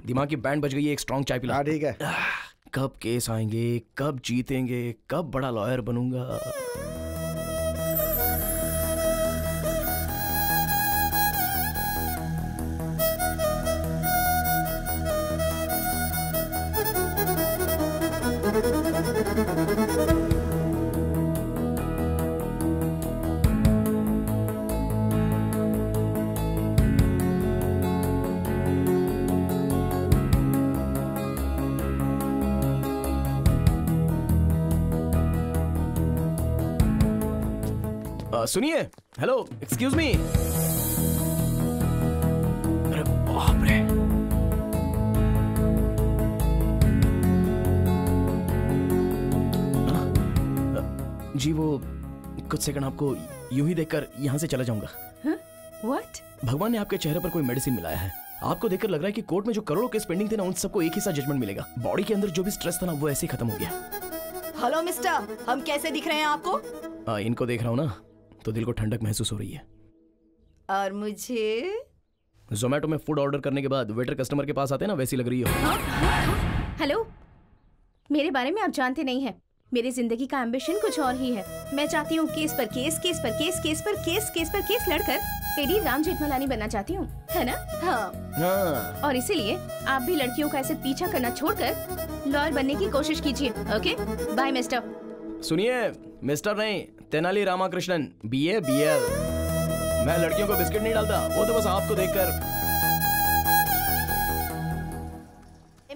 दिमाग की बैंड बज गई है, एक स्ट्रॉन्ग चाय पिला। हाँ ठीक है। कब केस आएंगे, कब जीतेंगे, कब बड़ा लॉयर बनूंगा। सुनिए, हेलो, एक्सक्यूज मी। अरे बाप रे, जी वो कुछ सेकंड आपको यूं ही देखकर यहां से चला जाऊंगा। What? भगवान ने आपके चेहरे पर कोई मेडिसिन मिलाया है। आपको देखकर लग रहा है कि कोर्ट में जो करोड़ों केस पेंडिंग थे ना, उन सबको एक ही साथ जजमेंट मिलेगा। बॉडी के अंदर जो भी स्ट्रेस था ना, वो ऐसे ही खत्म हो गया। हेलो मिस्टर, हम कैसे दिख रहे हैं आपको? इनको देख रहा हूँ ना, तो दिल को ठंडक महसूस हो रही है। और मुझे? जोमेटो में फूड ऑर्डर करने के बाद वेटर कस्टमर के पास आते हैं ना, वैसी लग रही हो। हेलो, मेरे बारे में आप जानते नहीं हैं। मेरी जिंदगी का एम्बिशन कुछ और ही है। मैं चाहती हूँ केस पर केस, केस पर केस, केस पर केस, केस पर केस लड़कर एडी राम जेठमलानी बनना चाहती हूँ, है ना? हाँ। और इसीलिए आप भी लड़कियों का ऐसे पीछा करना छोड़कर लॉयर बनने की कोशिश कीजिए। Okay, bye mister. सुनिए, मिस्टर नहीं, तेनाली रामाकृष्णन, BA BL। मैं लड़कियों को बिस्किट नहीं डालता, वो तो बस आपको देखकर।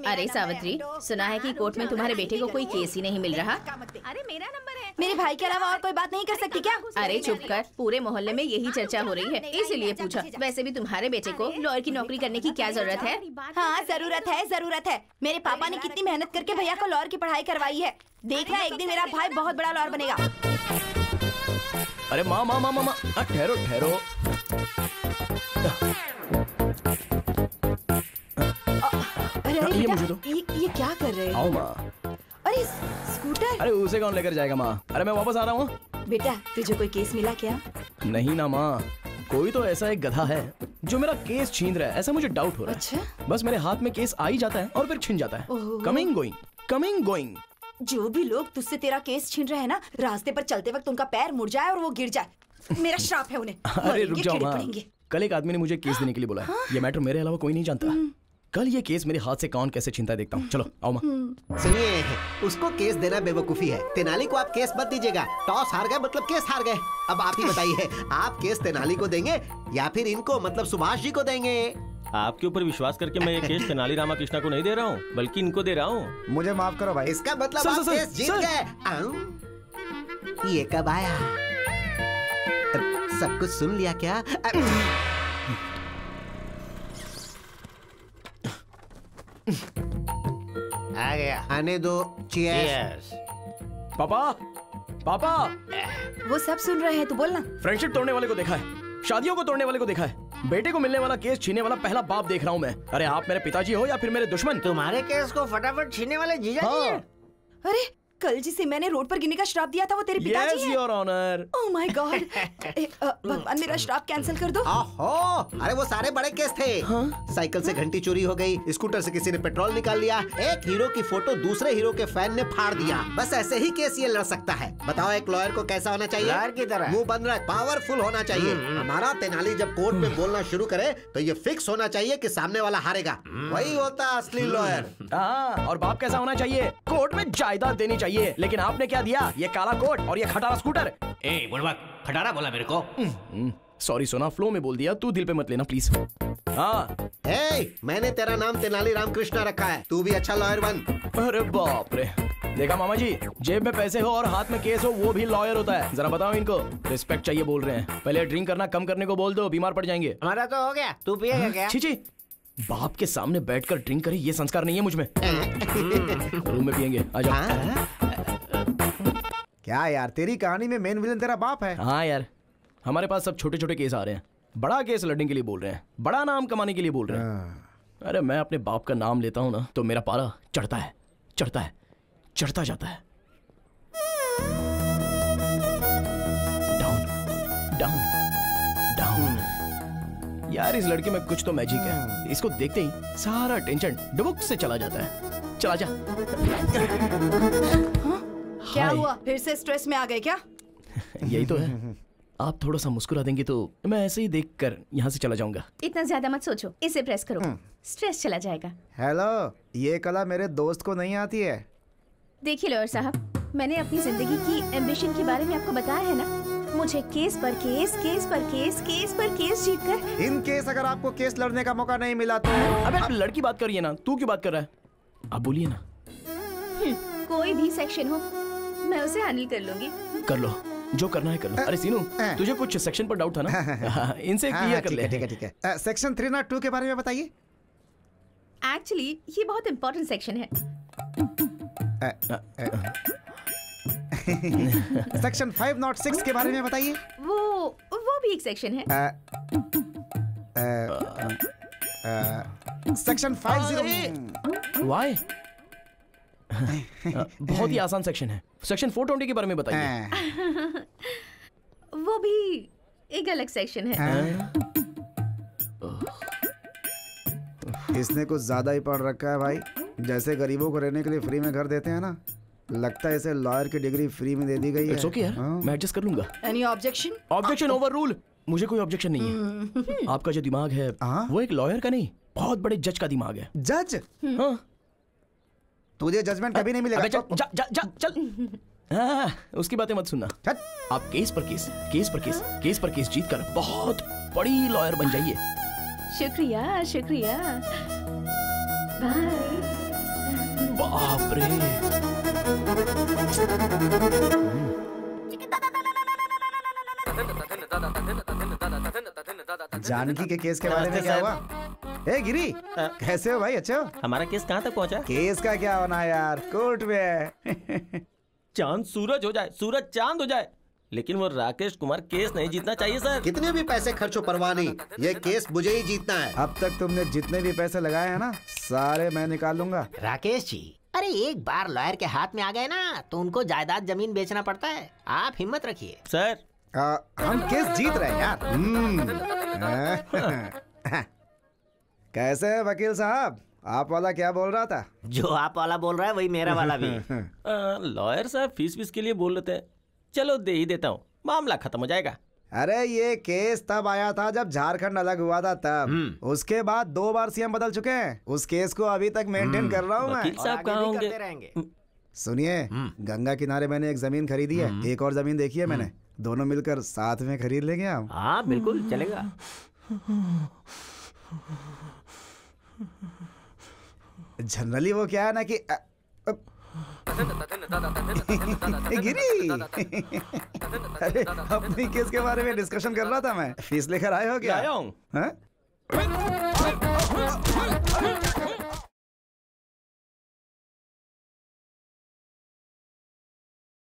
अरे सावित्री, सुना है कि कोर्ट में तुम्हारे बेटे को कोई केस ही नहीं मिल रहा। अरे मेरा नंबर है। मेरे भाई के अलावा और कोई बात नहीं कर सकती क्या? अरे चुप कर, पूरे मोहल्ले में यही चर्चा हो रही है, इसीलिए पूछा। वैसे भी तुम्हारे बेटे को लॉयर की नौकरी करने की क्या जरूरत है? हाँ जरूरत है, जरूरत है। मेरे पापा ने कितनी मेहनत करके भैया को लॉयर की पढ़ाई करवाई है। देखना एक दिन मेरा भाई बहुत बड़ा लॉयर बनेगा। अरे माँ माँ माँ माँ, ठहरो ठहरो। अरे ये क्या कर रहे हो? आओ माँ। अरे स्कूटर। अरे उसे कौन लेकर जाएगा माँ? अरे मैं वापस आ रहा हूँ। बेटा तुझे कोई केस मिला क्या? नहीं ना माँ, कोई तो ऐसा एक गधा है जो मेरा केस छीन रहा है, ऐसा मुझे डाउट हो रहा है। अच्छा? बस मेरे हाथ में केस आ ही जाता है और फिर छिन जाता है। Coming going, coming going. जो भी लोग तुझसे तेरा केस छीन रहे हैं ना, रास्ते पर चलते वक्त उनका पैर मुड़ जाए और वो गिर जाए, मेरा श्राप है उन्हें। अरे रुक जाओ माँ, कल एक आदमी ने मुझे केस देने के लिए बोला है। ये मैटर मेरे अलावा कोई नहीं जानता। कल ये केस मेरे हाथ से कौन कैसे छीनता है देखता हूँ। चलो आओ माँ। सुनिए, उसको केस देना बेवकूफी है। तेनाली को आप केस मत दीजिएगा। टॉस हार गए मतलब केस हार गए। अब आप ही बताइए, आप केस तेनाली को देंगे या फिर इनको मतलब सुभाष जी को देंगे? आपके ऊपर विश्वास करके मैं ये केस तेनाली रामाकृष्णा को नहीं दे रहा हूँ, बल्कि इनको दे रहा हूँ। मुझे माफ करो भाई। इसका मतलब आप केस जीत गए। ये कब आया? सब कुछ सुन लिया क्या? आ गया, आने दो। चीयर्स। पापा, पापा। वो सब सुन रहे हैं, तू बोलना। फ्रेंडशिप तोड़ने वाले को देखा है, शादियों को तोड़ने वाले को देखा है, बेटे को मिलने वाला केस छीनने वाला पहला बाप देख रहा हूँ मैं। अरे आप मेरे पिताजी हो या फिर मेरे दुश्मन? तुम्हारे केस को फटाफट छीनने वाले जीजा जी हैं। अरे कल जिसे मैंने रोड पर गिरने का श्राप दिया था वो तेरे पिताजी हैं? Yes, Your Honor. Oh my God. भगवान मेरा श्राप कैंसिल कर दो। ओहो, अरे वो सारे बड़े केस थे। हाँ? साइकिल से घंटी चोरी हो गई, स्कूटर से किसी ने पेट्रोल निकाल लिया, एक हीरो की फोटो दूसरे हीरो के फैन ने फाड़ दिया। बस ऐसे ही केस ये लड़ सकता है। बताओ एक लॉयर को कैसा होना चाहिए? लॉयर की तरह मुंह बंद रख, पावरफुल होना चाहिए। हमारा तेनाली जब कोर्ट में बोलना शुरू करे तो ये फिक्स होना चाहिए कि सामने वाला हारेगा। वही होता असली लॉयर। हाँ, और बाप कैसा होना चाहिए? कोर्ट में जायदाद देनी चाहिए। लेकिन आपने क्या दिया? ये काला कोट और ये खटारा स्कूटर। ए बुढ़वा, खटारा बोला मेरे को। सॉरी सोना, फ्लो में बोल दिया, तू दिल पे मत लेना प्लीज। हाँ, मैंने तेरा नाम तेनाली रामकृष्णा रखा है, तू भी अच्छा लॉयर बन। अरे बाप रे, देखा मामा जी, जेब में पैसे हो और हाथ में केस हो वो भी लॉयर होता है। जरा बताओ इनको, रिस्पेक्ट चाहिए बोल रहे हैं। पहले ड्रिंक करना कम करने को बोल दो, बीमार पड़ जाएंगे। हमारा तो हो गया, तू पिएगा क्या? छी छी, बाप के सामने बैठकर ड्रिंक करे ये संस्कार नहीं है मुझ में। रूम में पियेंगे, आ जाओ। क्या यार, तेरी कहानी में मेन विलन तेरा बाप है। हाँ यार, हमारे पास सब छोटे छोटे केस आ रहे हैं, बड़ा केस लड़ने के लिए बोल रहे हैं, बड़ा नाम कमाने के लिए बोल रहे हैं। अरे मैं अपने बाप का नाम लेता हूँ ना तो मेरा पारा चढ़ता है, चढ़ता है, चढ़ता जाता है। Down down down. यार इस लड़के में कुछ तो मैजिक है। इसको देखते ही सारा टेंशन डुबुक से चला जाता है। चला जा। क्या हाय। हुआ, फिर से स्ट्रेस में आ गए क्या? यही तो है। आप थोड़ा सा मुस्कुरा देंगे तो मैं ऐसे ही देखकर यहाँ से चला जाऊंगा। इतना ज्यादा मत सोचो, इसे प्रेस करो, स्ट्रेस चला जाएगा। हेलो, ये कला मेरे दोस्त को नहीं आती है। देखिए लॉयर साहब, मैंने अपनी जिंदगी की एम्बिशन के बारे में आपको बताया है ना। मुझे केस पर केस, केस पर केस, केस पर केस जीतकर। इन केस अगर आपको केस लड़ने का मौका नहीं मिला तो अबे आप लड़की बात करिए ना, तू क्यों बात कर रहा है? आप बोलिए ना। कोई भी सेक्शन हो, मैं उसे हैंडल कर लूंगी। कर लो, जो करना है कर लो। अरे सीनू, तुझे कुछ सेक्शन पर डाउट था ना? इनसे क्लियर कर ले। ठीक है। सेक्शन 302 के बारे में बताइए। एक्चुअली ये बहुत इंपॉर्टेंट सेक्शन है। सेक्शन 506 के बारे में बताइए। वो भी एक सेक्शन है। Section 50 Y? बहुत ही आसान सेक्शन है। सेक्शन 420 के बारे में बताइए। वो भी एक अलग सेक्शन है। इसने कुछ ज्यादा ही पढ़ रखा है भाई। जैसे गरीबों को रहने के लिए फ्री में घर देते हैं ना, लगता है इसे लॉयर की डिग्री फ्री में दे दी गई है। इट्स ओके यार, मैं एडजस्ट कर लूंगा। Any objection? Objection over rule. मुझे कोई ऑब्जेक्शन नहीं है। आपका जो दिमाग है वो एक लॉयर का नहीं, बहुत बड़े जज का दिमाग है। जज? हाँ। तुझे जजमेंट कभी नहीं मिलेगा। अबे चल, जा, जा, जा, चल। हाँ, उसकी बातें मत सुनना। आप केस पर केस, केस पर केस, केस पर केस जीतकर बहुत बड़ी लॉयर बन जाइए। शुक्रिया शुक्रिया। बाय। बाप रे। जानकी के केस के बारे में क्या हुआ? ए गिरी, कैसे हो भाई? अच्छे हो? हमारा केस कहाँ तक पहुँचा? केस का क्या होना यार, कोर्ट में है। चांद सूरज हो जाए, सूरज चांद हो जाए, लेकिन वो राकेश कुमार केस नहीं जीतना चाहिए सर। कितने भी पैसे खर्चो परवाह नहीं, ये केस मुझे ही जीतना है। अब तक तुमने जितने भी पैसे लगाए हैं ना, सारे मैं निकाल लूंगा। राकेश जी, अरे एक बार लॉयर के हाथ में आ गए ना तो उनको जायदाद जमीन बेचना पड़ता है। आप हिम्मत रखिए सर। हम केस जीत रहे हैं यार। कैसे है वकील साहब? आप वाला क्या बोल रहा था? जो आप वाला बोल रहा है वही मेरा वाला भी। लॉयर साहब फीस के लिए बोल लेते हैं, चलो दे ही देता हूँ, मामला खत्म हो जाएगा। अरे ये केस तब आया था जब झारखंड अलग हुआ था तब। उसके बाद 2 बार सीएम बदल चुके हैं। उस केस को अभी तक मेंटेन कर रहा हूँ मैं। वकील साहब कहाँ होंगे? सुनिए, गंगा किनारे मैंने एक जमीन खरीदी है, एक और जमीन देखी है मैंने। दोनों मिलकर साथ में खरीद लेंगे हम। हाँ बिल्कुल चलेगा। जनरली वो क्या है ना कि गिरी, अरे अपनी केस के बारे में डिस्कशन कर रहा था मैं। फीस लेकर आए हो क्या? आया हूँ। हाँ?